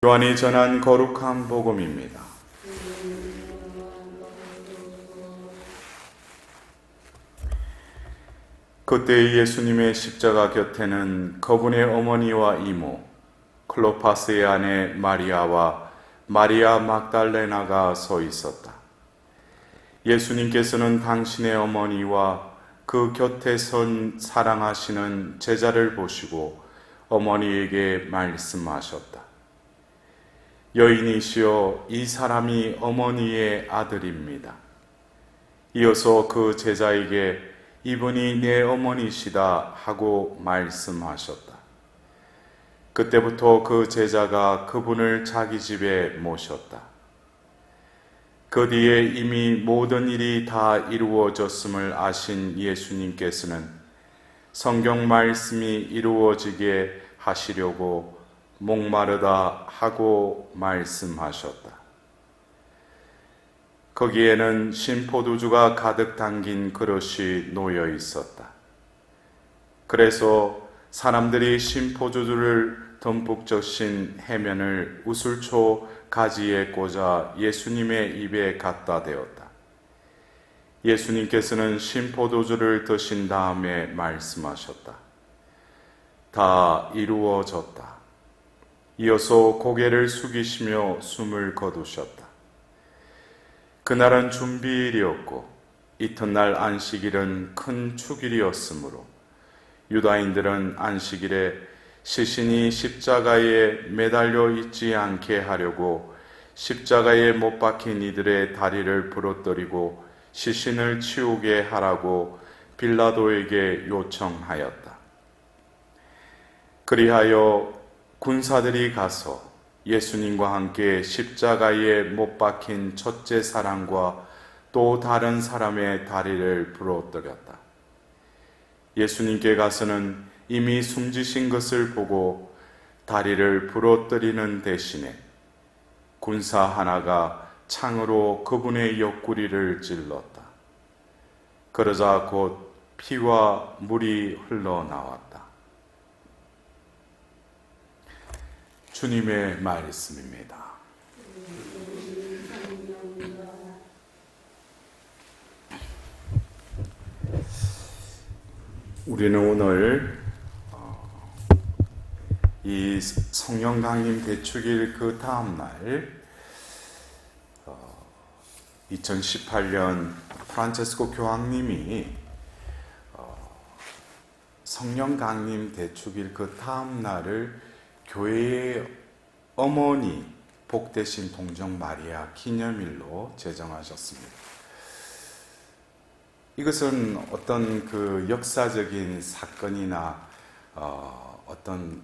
요한이 전한 거룩한 복음입니다. 그때 예수님의 십자가 곁에는 그분의 어머니와 이모, 클로파스의 아내 마리아와 마리아 막달레나가 서 있었다. 예수님께서는 당신의 어머니와 그 곁에 선 사랑하시는 제자를 보시고 어머니에게 말씀하셨다. 여인이시여, 이 사람이 어머니의 아들입니다. 이어서 그 제자에게 이분이 내 어머니시다 하고 말씀하셨다. 그때부터 그 제자가 그분을 자기 집에 모셨다. 그 뒤에 이미 모든 일이 다 이루어졌음을 아신 예수님께서는 성경 말씀이 이루어지게 하시려고 목마르다 하고 말씀하셨다. 거기에는 신포도주가 가득 담긴 그릇이 놓여 있었다. 그래서 사람들이 신포도주를 듬뿍 적신 해면을 우슬초 가지에 꽂아 예수님의 입에 갖다 대었다. 예수님께서는 신포도주를 드신 다음에 말씀하셨다. 다 이루어졌다. 이어서 고개를 숙이시며 숨을 거두셨다. 그날은 준비일이었고 이튿날 안식일은 큰 축일이었으므로 유다인들은 안식일에 시신이 십자가에 매달려 있지 않게 하려고 십자가에 못 박힌 이들의 다리를 부러뜨리고 시신을 치우게 하라고 빌라도에게 요청하였다. 그리하여 군사들이 가서 예수님과 함께 십자가에 못 박힌 첫째 사람과 또 다른 사람의 다리를 부러뜨렸다. 예수님께 가서는 이미 숨지신 것을 보고 다리를 부러뜨리는 대신에 군사 하나가 창으로 그분의 옆구리를 찔렀다. 그러자 곧 피와 물이 흘러나왔다. 주님의 말씀입니다. 우리는 오늘 이 성령 강림 대축일 그 다음날 2018년 프란체스코 교황님이 성령 강림 대축일 그 다음날을 교회의 어머니 복되신 동정 마리아 기념일로 제정하셨습니다. 이것은 어떤 그 역사적인 사건이나 어떤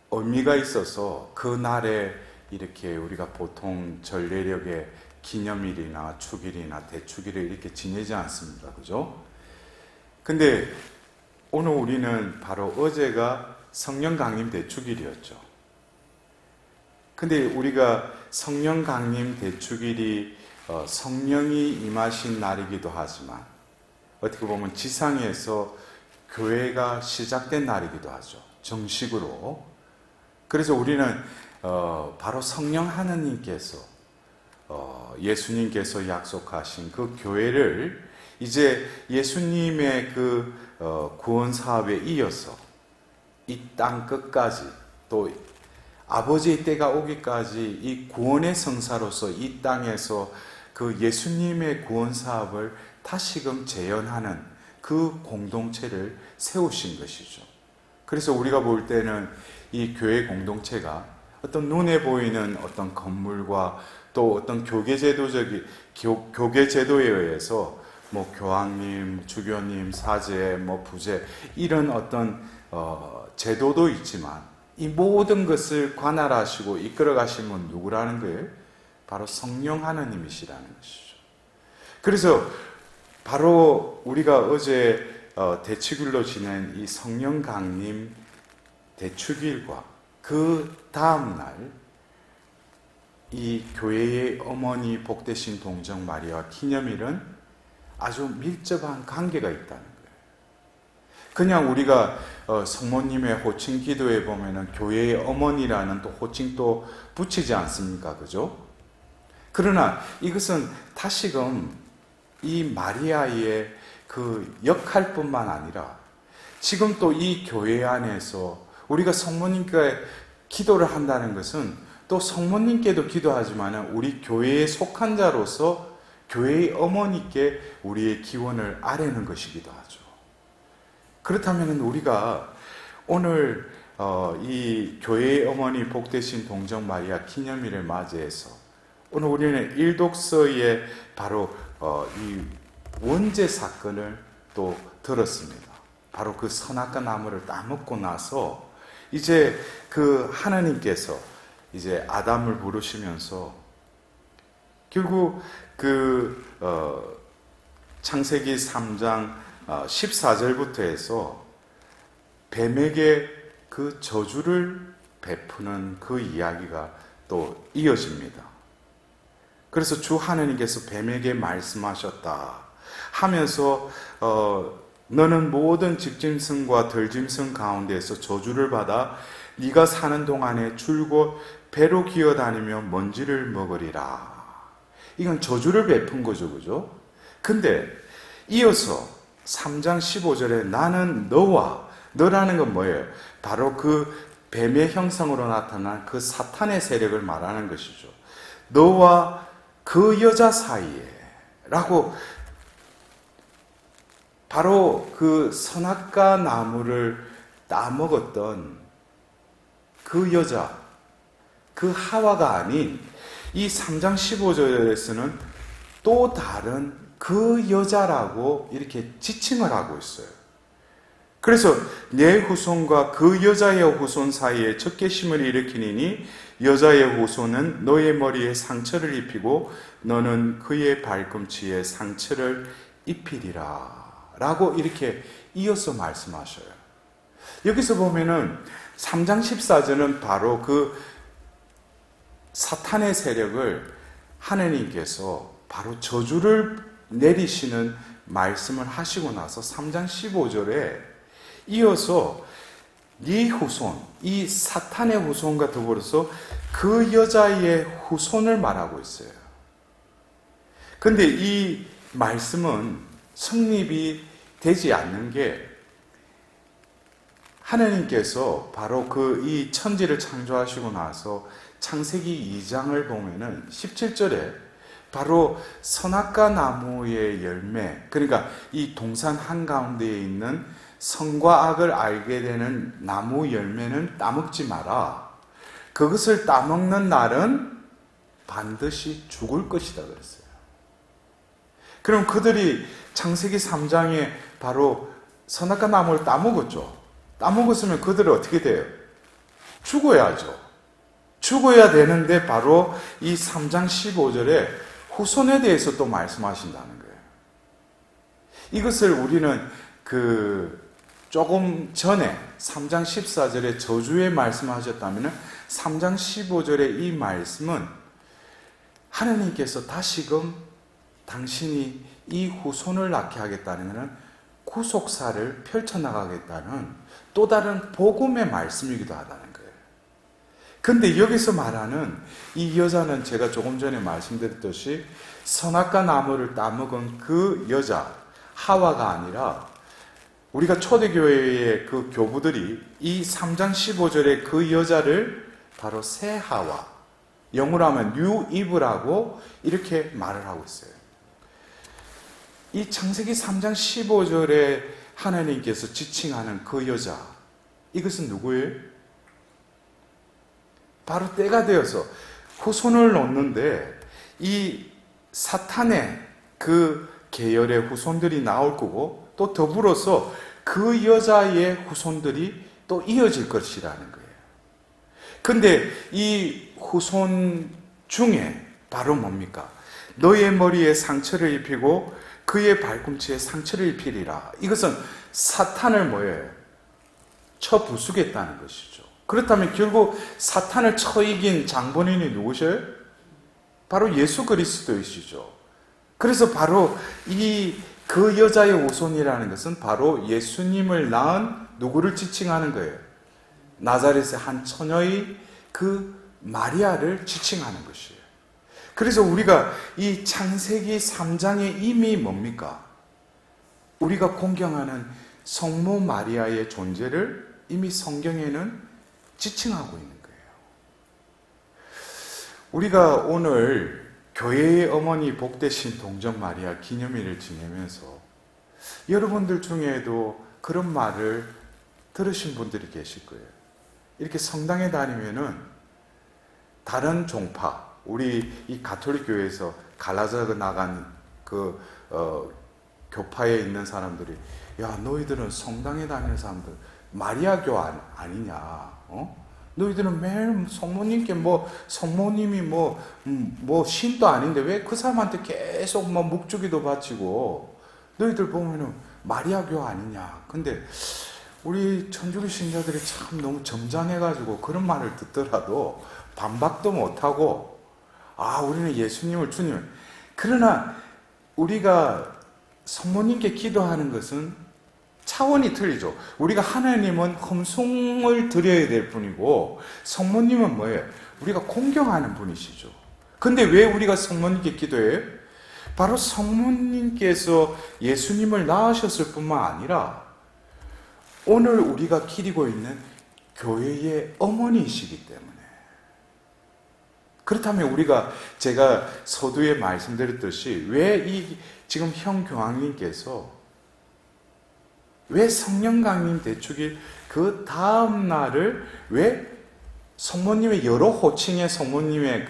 의미가 있어서 그 날에 이렇게 우리가 보통 전례력의 기념일이나 축일이나 대축일을 이렇게 지내지 않습니다. 그죠? 근데 오늘 우리는 바로 어제가 성령 강림 대축일이었죠. 근데 우리가 성령 강림 대축일이 성령이 임하신 날이기도 하지만 어떻게 보면 지상에서 교회가 시작된 날이기도 하죠. 정식으로. 그래서 우리는 바로 성령 하느님께서 예수님께서 약속하신 그 교회를 이제 예수님의 그 구원 사업에 이어서 이 땅 끝까지 또 아버지의 때가 오기까지 이 구원의 성사로서 이 땅에서 그 예수님의 구원 사업을 다시금 재현하는 그 공동체를 세우신 것이죠. 그래서 우리가 볼 때는 이 교회 공동체가 어떤 눈에 보이는 어떤 건물과 또 어떤 교계 제도에 의해서 뭐 교황님, 주교님, 사제, 뭐 부제 이런 어떤 제도도 있지만 이 모든 것을 관할하시고 이끌어 가신 분 누구라는 거예요? 바로 성령 하나님이시라는 것이죠. 그래서 바로 우리가 어제 대축일로 지낸 이 성령 강림 대축일과 그 다음날 이 교회의 어머니 복되신 동정 마리아 기념일은 아주 밀접한 관계가 있다는 거예요. 그냥 우리가 성모님의 호칭 기도에 보면은 교회의 어머니라는 또 호칭도 붙이지 않습니까? 그죠? 그러나 이것은 다시금 이 마리아의 그 역할뿐만 아니라 지금 또 이 교회 안에서 우리가 성모님께 기도를 한다는 것은 또 성모님께도 기도하지만 우리 교회에 속한 자로서 교회의 어머니께 우리의 기원을 아뢰는 것이기도 하죠. 그렇다면 우리가 오늘 이 교회의 어머니 복되신 동정 마리아 기념일을 맞이해서 오늘 우리는 일독서의 바로 이 원죄 사건을 또 들었습니다. 바로 그 선악과 나무를 따먹고 나서 이제 그 하나님께서 이제 아담을 부르시면서 결국 그 창세기 3장 14절부터 해서 뱀에게 그 저주를 베푸는 그 이야기가 또 이어집니다. 그래서 주 하나님께서 뱀에게 말씀하셨다 하면서 너는 모든 직짐승과 덜짐승 가운데에서 저주를 받아 네가 사는 동안에 줄곧 배로 기어다니며 먼지를 먹으리라. 이건 저주를 베푼 거죠, 그죠? 근데 이어서 3장 15절에 나는 너라는 건 뭐예요? 바로 그 뱀의 형상으로 나타난 그 사탄의 세력을 말하는 것이죠. 너와 그 여자 사이에 라고 바로 그 선악과 나무를 따먹었던 그 여자, 그 하와가 아닌 이 3장 15절에서는 또 다른 그 여자라고 이렇게 지칭을 하고 있어요. 그래서 내 후손과 그 여자의 후손 사이에 적개심을 일으키니 여자의 후손은 너의 머리에 상처를 입히고 너는 그의 발꿈치에 상처를 입히리라 라고 이렇게 이어서 말씀하셔요. 여기서 보면은 3장 14절은 바로 그 사탄의 세력을 하나님께서 바로 저주를 내리시는 말씀을 하시고 나서 3장 15절에 이어서 네 후손, 이 사탄의 후손과 더불어서 그 여자의 후손을 말하고 있어요. 근데 이 말씀은 성립이 되지 않는 게 하나님께서 바로 그 이 천지를 창조하시고 나서 창세기 2장을 보면은 17절에 바로 선악과 나무의 열매, 그러니까 이 동산 한가운데에 있는 선과 악을 알게 되는 나무 열매는 따먹지 마라. 그것을 따먹는 날은 반드시 죽을 것이다 그랬어요. 그럼 그들이 창세기 3장에 바로 선악과 나무를 따먹었죠. 따먹었으면 그들은 어떻게 돼요? 죽어야죠. 죽어야 되는데 바로 이 3장 15절에 후손에 대해서 또 말씀하신다는 거예요. 이것을 우리는 조금 전에 3장 14절에 저주의 말씀하셨다면 3장 15절의 이 말씀은 하나님께서 다시금 당신이 이 후손을 낳게 하겠다는 것은 구속사를 펼쳐나가겠다는 또 다른 복음의 말씀이기도 하다는 거예요. 근데 여기서 말하는 이 여자는 제가 조금 전에 말씀드렸듯이 선악과 나무를 따먹은 그 여자 하와가 아니라 우리가 초대교회의 그 교부들이 이 3장 15절의 그 여자를 바로 새 하와, 영어로 하면 뉴 이브라고 이렇게 말을 하고 있어요. 이 창세기 3장 15절에 하나님께서 지칭하는 그 여자, 이것은 누구예요? 바로 때가 되어서 후손을 놓는데 이 사탄의 그 계열의 후손들이 나올 거고 또 더불어서 그 여자의 후손들이 또 이어질 것이라는 거예요. 근데 이 후손 중에 바로 뭡니까? 너의 머리에 상처를 입히고 그의 발꿈치에 상처를 입히리라. 이것은 사탄을 뭐예요? 쳐 부수겠다는 것이죠. 그렇다면 결국 사탄을 쳐 이긴 장본인이 누구셔요? 바로 예수 그리스도이시죠. 그래서 바로 이 그 여자의 후손이라는 것은 바로 예수님을 낳은 누구를 지칭하는 거예요? 나자렛의 한 처녀의 그 마리아를 지칭하는 것이에요. 그래서 우리가 이 창세기 3장에 이미 뭡니까? 우리가 공경하는 성모 마리아의 존재를 이미 성경에는 지칭하고 있는 거예요. 우리가 오늘 교회의 어머니 복되신 동정 마리아 기념일을 지내면서 여러분들 중에도 그런 말을 들으신 분들이 계실 거예요. 이렇게 성당에 다니면은 다른 종파, 우리 이 가톨릭 교회에서 갈라져 나간 그 교파에 있는 사람들이, 야, 너희들은 성당에 다니는 사람들 마리아교 아니냐? 너희들은 매일 성모님께 성모님이 신도 아닌데 왜 그 사람한테 계속 묵주기도 바치고 너희들 보면은 마리아교 아니냐? 근데 우리 천주교 신자들이 참 너무 점잖해가지고 그런 말을 듣더라도 반박도 못하고, 우리는 예수님을 주님을. 그러나 우리가 성모님께 기도하는 것은 차원이 틀리죠. 우리가 하나님은 흠숭을 드려야 될 뿐이고 성모님은 뭐예요? 우리가 공경하는 분이시죠. 근데 왜 우리가 성모님께 기도해요? 바로 성모님께서 예수님을 낳으셨을 뿐만 아니라 오늘 우리가 기리고 있는 교회의 어머니이시기 때문에. 그렇다면 제가 서두에 말씀드렸듯이 왜 지금 형 교황님께서 왜 성령 강림 대축일 그 다음 날을 왜 성모님의 여러 호칭의 성모님의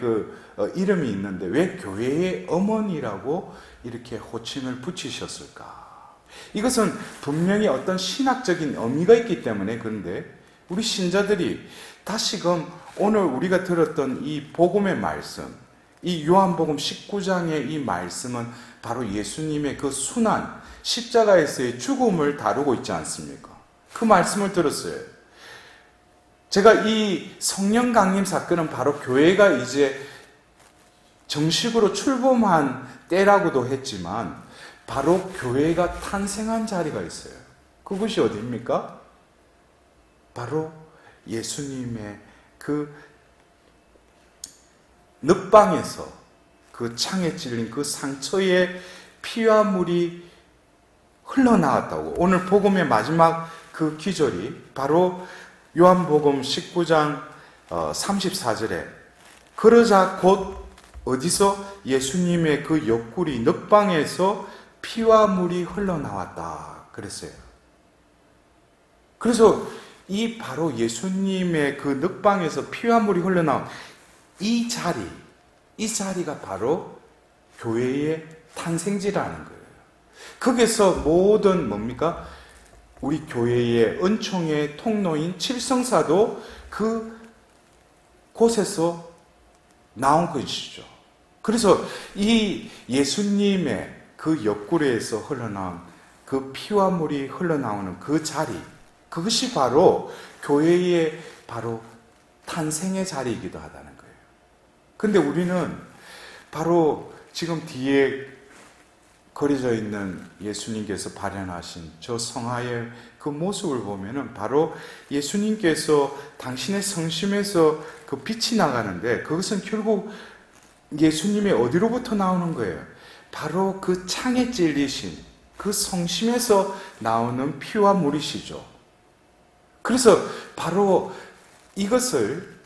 이름이 있는데 왜 교회의 어머니라고 이렇게 호칭을 붙이셨을까? 이것은 분명히 어떤 신학적인 의미가 있기 때문에. 그런데 우리 신자들이 다시금 오늘 우리가 들었던 이 복음의 말씀, 이 요한복음 19장의 이 말씀은 바로 예수님의 그 순환, 십자가에서의 죽음을 다루고 있지 않습니까? 그 말씀을 들었어요. 제가 이 성령 강림 사건은 바로 교회가 이제 정식으로 출범한 때라고도 했지만 바로 교회가 탄생한 자리가 있어요. 그것이 어디입니까? 바로 예수님의 그 늑방에서 그 창에 찔린 그 상처에 피와 물이 흘러나왔다고. 오늘 복음의 마지막 그 기절이 바로 요한복음 19장 34절에 그러자 곧 어디서 예수님의 그 옆구리 늑방에서 피와 물이 흘러나왔다 그랬어요. 그래서 이 바로 예수님의 그 늑방에서 피와 물이 흘러나온 이 자리가 바로 교회의 탄생지라는 거예요. 거기서 모든 뭡니까? 우리 교회의 은총의 통로인 칠성사도 그 곳에서 나온 것이죠. 그래서 이 예수님의 그 옆구리에서 흘러나온 그 피와 물이 흘러나오는 그 자리, 그것이 바로 교회의 바로 탄생의 자리이기도 하다는 거예요. 근데 우리는 바로 지금 뒤에 그려져 있는 예수님께서 발현하신 저 성화의 그 모습을 보면은 바로 예수님께서 당신의 성심에서 그 빛이 나가는데 그것은 결국 예수님의 어디로부터 나오는 거예요? 바로 그 창에 찔리신 그 성심에서 나오는 피와 물이시죠. 그래서 바로 이것을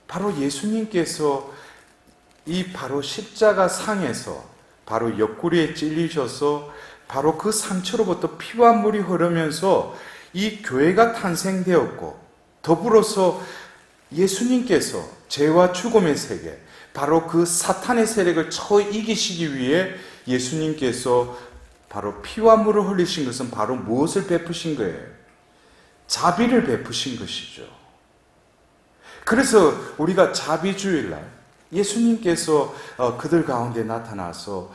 바로 예수님께서 이 바로 십자가 상에서 바로 옆구리에 찔리셔서 바로 그 상처로부터 피와 물이 흐르면서 이 교회가 탄생되었고 더불어서 예수님께서 죄와 죽음의 세계, 바로 그 사탄의 세력을 처 이기시기 위해 예수님께서 바로 피와 물을 흘리신 것은 바로 무엇을 베푸신 거예요? 자비를 베푸신 것이죠. 그래서 우리가 자비주일날 예수님께서 그들 가운데 나타나서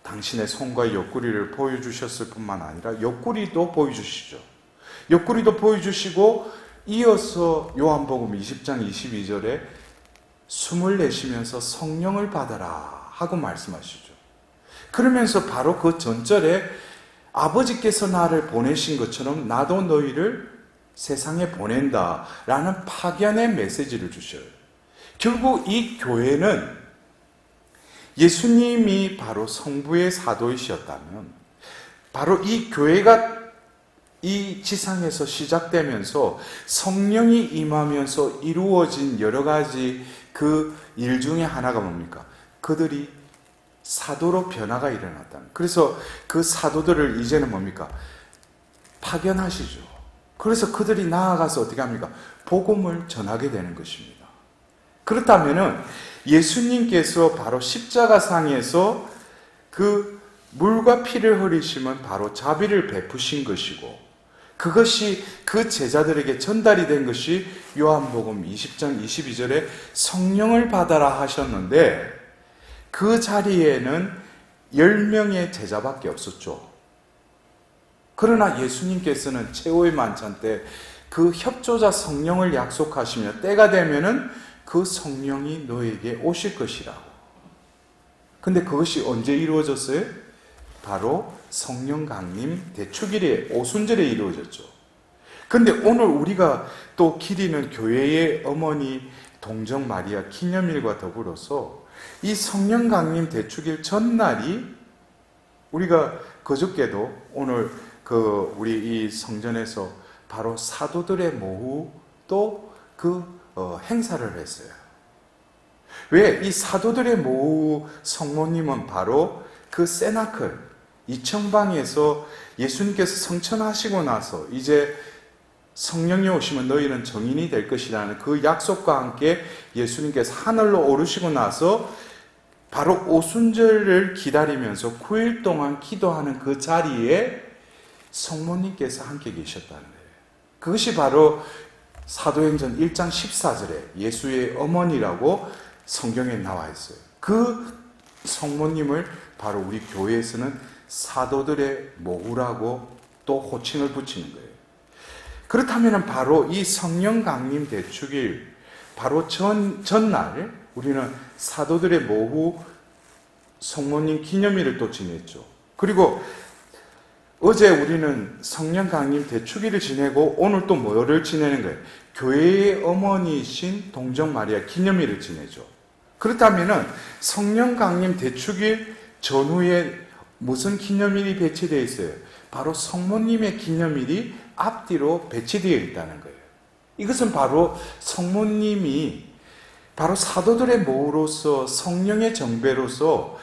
당신의 손과 옆구리를 보여주셨을 뿐만 아니라 옆구리도 보여주시죠. 옆구리도 보여주시고 이어서 요한복음 20장 22절에 숨을 내쉬면서 성령을 받아라 하고 말씀하시죠. 그러면서 바로 그 전절에 아버지께서 나를 보내신 것처럼 나도 너희를 세상에 보낸다라는 파견의 메시지를 주셔요. 결국 이 교회는 예수님이 바로 성부의 사도이셨다면 바로 이 교회가 이 지상에서 시작되면서 성령이 임하면서 이루어진 여러 가지 그 일 중에 하나가 뭡니까? 그들이 사도로 변화가 일어났다. 그래서 그 사도들을 이제는 뭡니까? 파견하시죠. 그래서 그들이 나아가서 어떻게 합니까? 복음을 전하게 되는 것입니다. 그렇다면은 예수님께서 바로 십자가상에서 그 물과 피를 흘리심은 바로 자비를 베푸신 것이고 그것이 그 제자들에게 전달이 된 것이 요한복음 20장 22절에 성령을 받아라 하셨는데 그 자리에는 10명의 제자밖에 없었죠. 그러나 예수님께서는 최후의 만찬 때 그 협조자 성령을 약속하시며 때가 되면은 그 성령이 너에게 오실 것이라고. 근데 그것이 언제 이루어졌어요? 바로 성령 강림 대축일에 오순절에 이루어졌죠. 근데 오늘 우리가 또 기리는 교회의 어머니 동정 마리아 기념일과 더불어서 이 성령 강림 대축일 전날이 우리가 그저께도 오늘 우리 이 성전에서 바로 사도들의 모후 또 행사를 했어요. 왜? 이 사도들의 모후 성모님은 바로 그 세나클 이청방에서 예수님께서 성천하시고 나서 이제 성령이 오시면 너희는 정인이 될 것이라는 그 약속과 함께 예수님께서 하늘로 오르시고 나서 바로 오순절을 기다리면서 9일 동안 기도하는 그 자리에 성모님께서 함께 계셨다는 거예요. 그것이 바로 사도행전 1장 14절에 예수의 어머니라고 성경에 나와 있어요. 그 성모님을 바로 우리 교회에서는 사도들의 모후라고 또 호칭을 붙이는 거예요. 그렇다면 바로 이 성령 강림 대축일 바로 전날 우리는 사도들의 모후 성모님 기념일을 또 지냈죠. 그리고 어제 우리는 성령 강림 대축일을 지내고 오늘 또 뭐를 지내는 거예요? 교회의 어머니이신 동정 마리아 기념일을 지내죠. 그렇다면은 성령 강림 대축일 전후에 무슨 기념일이 배치되어 있어요? 바로 성모님의 기념일이 앞뒤로 배치되어 있다는 거예요. 이것은 바로 성모님이 바로 사도들의 모후로서 성령의 정배로서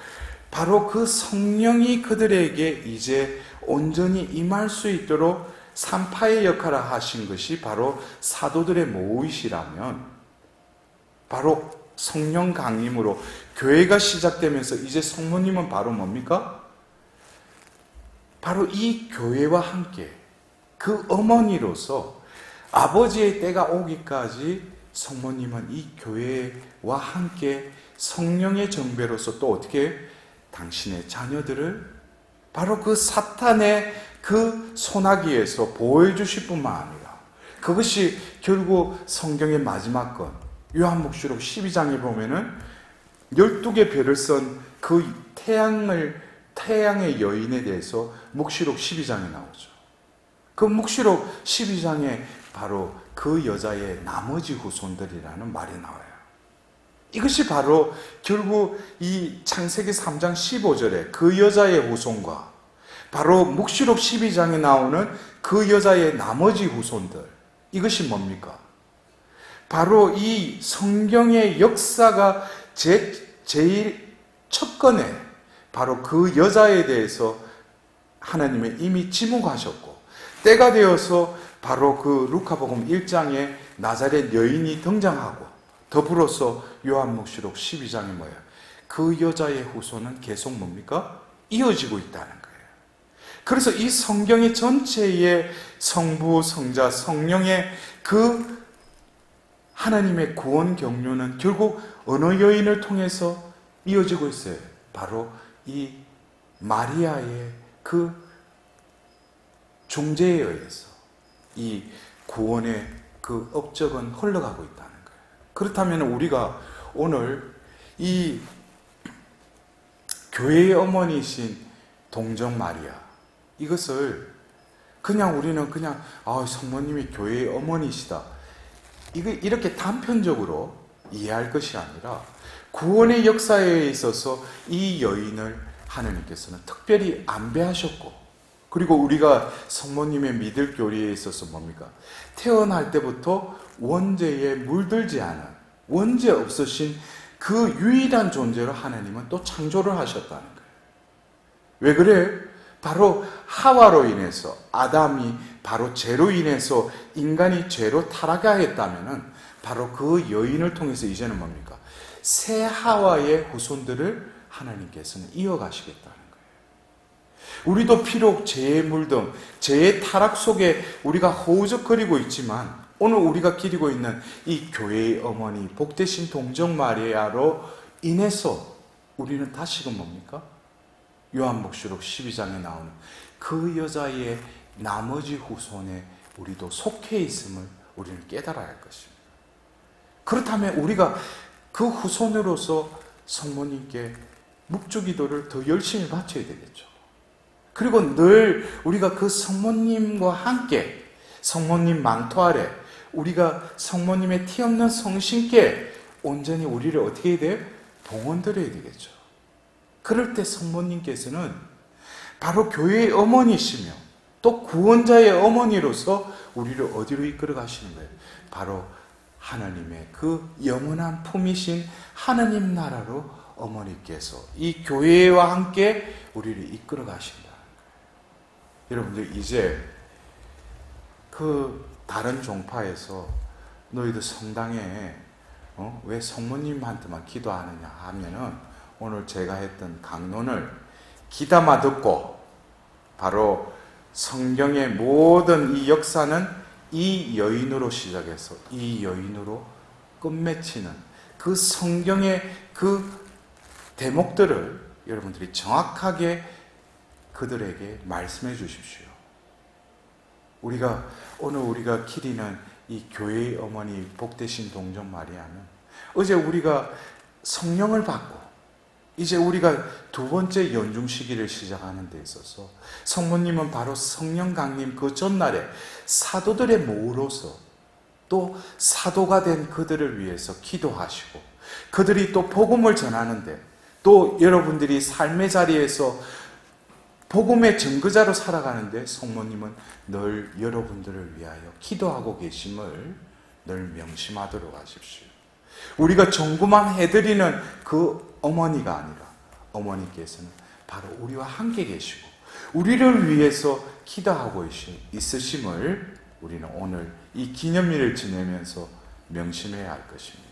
바로 그 성령이 그들에게 이제 온전히 임할 수 있도록 산파의 역할을 하신 것이 바로 사도들의 모후이시라면 바로 성령 강림으로 교회가 시작되면서 이제 성모님은 바로 뭡니까? 바로 이 교회와 함께 그 어머니로서 아버지의 때가 오기까지 성모님은 이 교회와 함께 성령의 정배로서 또 어떻게 당신의 자녀들을 바로 그 사탄의 그 소나기에서 보호해 주실 뿐만 아니라 그것이 결국 성경의 마지막 건 요한복음록 12장에 보면은 12개 별을 쓴 그 태양의 여인에 대해서 묵시록 12장에 나오죠. 그 묵시록 12장에 바로 그 여자의 나머지 후손들이라는 말이 나와요. 이것이 바로 결국 이 창세기 3장 15절에 그 여자의 후손과 바로 묵시록 12장에 나오는 그 여자의 나머지 후손들, 이것이 뭡니까? 바로 이 성경의 역사가 제일 첫 건에 바로 그 여자에 대해서 하나님은 이미 지목하셨고 때가 되어서 바로 그 루카복음 1장에 나자렛 여인이 등장하고 더불어서 요한묵시록 12장에 뭐예요? 그 여자의 후손은 계속 뭡니까? 이어지고 있다는 거예요. 그래서 이 성경의 전체의 성부, 성자, 성령의 그 하나님의 구원 경륜은 결국 어느 여인을 통해서 이어지고 있어요? 바로 이 마리아의 그 중재에 의해서 이 구원의 그 업적은 흘러가고 있다는 거예요. 그렇다면 우리가 오늘 이 교회의 어머니이신 동정 마리아, 이것을 그냥 우리는 그냥 성모님이 교회의 어머니시다, 이렇게 단편적으로 이해할 것이 아니라 구원의 역사에 있어서 이 여인을 하나님께서는 특별히 안배하셨고, 그리고 우리가 성모님의 믿을 교리에 있어서 뭡니까? 태어날 때부터 원죄에 물들지 않은, 원죄 없으신 그 유일한 존재로 하나님은 또 창조를 하셨다는 거예요. 왜 그래? 바로 하와로 인해서, 아담이 바로 죄로 인해서 인간이 죄로 타락하였다면은 바로 그 여인을 통해서 이제는 뭡니까? 새 하와의 후손들을 하나님께서는 이어가시겠다는 거예요. 우리도 비록 죄의 물등, 죄의 타락 속에 우리가 허우적거리고 있지만, 오늘 우리가 기리고 있는 이 교회의 어머니 복되신 동정 마리아로 인해서 우리는 다시금 뭡니까? 요한복수록 12장에 나오는 그 여자의 나머지 후손에 우리도 속해 있음을 우리는 깨달아야 할 것입니다. 그렇다면 우리가 그 후손으로서 성모님께 묵주기도를 더 열심히 바쳐야 되겠죠. 그리고 늘 우리가 그 성모님과 함께 성모님 망토 아래 우리가 성모님의 티없는 성신께 온전히 우리를 어떻게 해야 돼요? 봉헌드려야 되겠죠. 그럴 때 성모님께서는 바로 교회의 어머니시며 또 구원자의 어머니로서 우리를 어디로 이끌어 가시는 거예요? 바로 하나님의 그 영원한 품이신 하나님 나라로 어머니께서 이 교회와 함께 우리를 이끌어 가신다는 거예요. 여러분들, 이제 그 다른 종파에서 너희들 성당에 왜 성모님한테만 기도하느냐 하면은, 오늘 제가 했던 강론을 귀담아 듣고 바로 성경의 모든 이 역사는 이 여인으로 시작해서 이 여인으로 끝맺히는 그 성경의 그 대목들을 여러분들이 정확하게 그들에게 말씀해 주십시오. 오늘 우리가 기리는 이 교회의 어머니 복되신 동정 마리아는, 어제 우리가 성령을 받고 이제 우리가 두 번째 연중 시기를 시작하는 데 있어서 성모님은 바로 성령 강림 그 전날에 사도들의 모로서 또 사도가 된 그들을 위해서 기도하시고, 그들이 또 복음을 전하는데, 또 여러분들이 삶의 자리에서 복음의 증거자로 살아가는데 성모님은 늘 여러분들을 위하여 기도하고 계심을 늘 명심하도록 하십시오. 우리가 전구만 해드리는 그 어머니가 아니라 어머니께서는 바로 우리와 함께 계시고 우리를 위해서 기도하고 있으심을 우리는 오늘 이 기념일을 지내면서 명심해야 할 것입니다.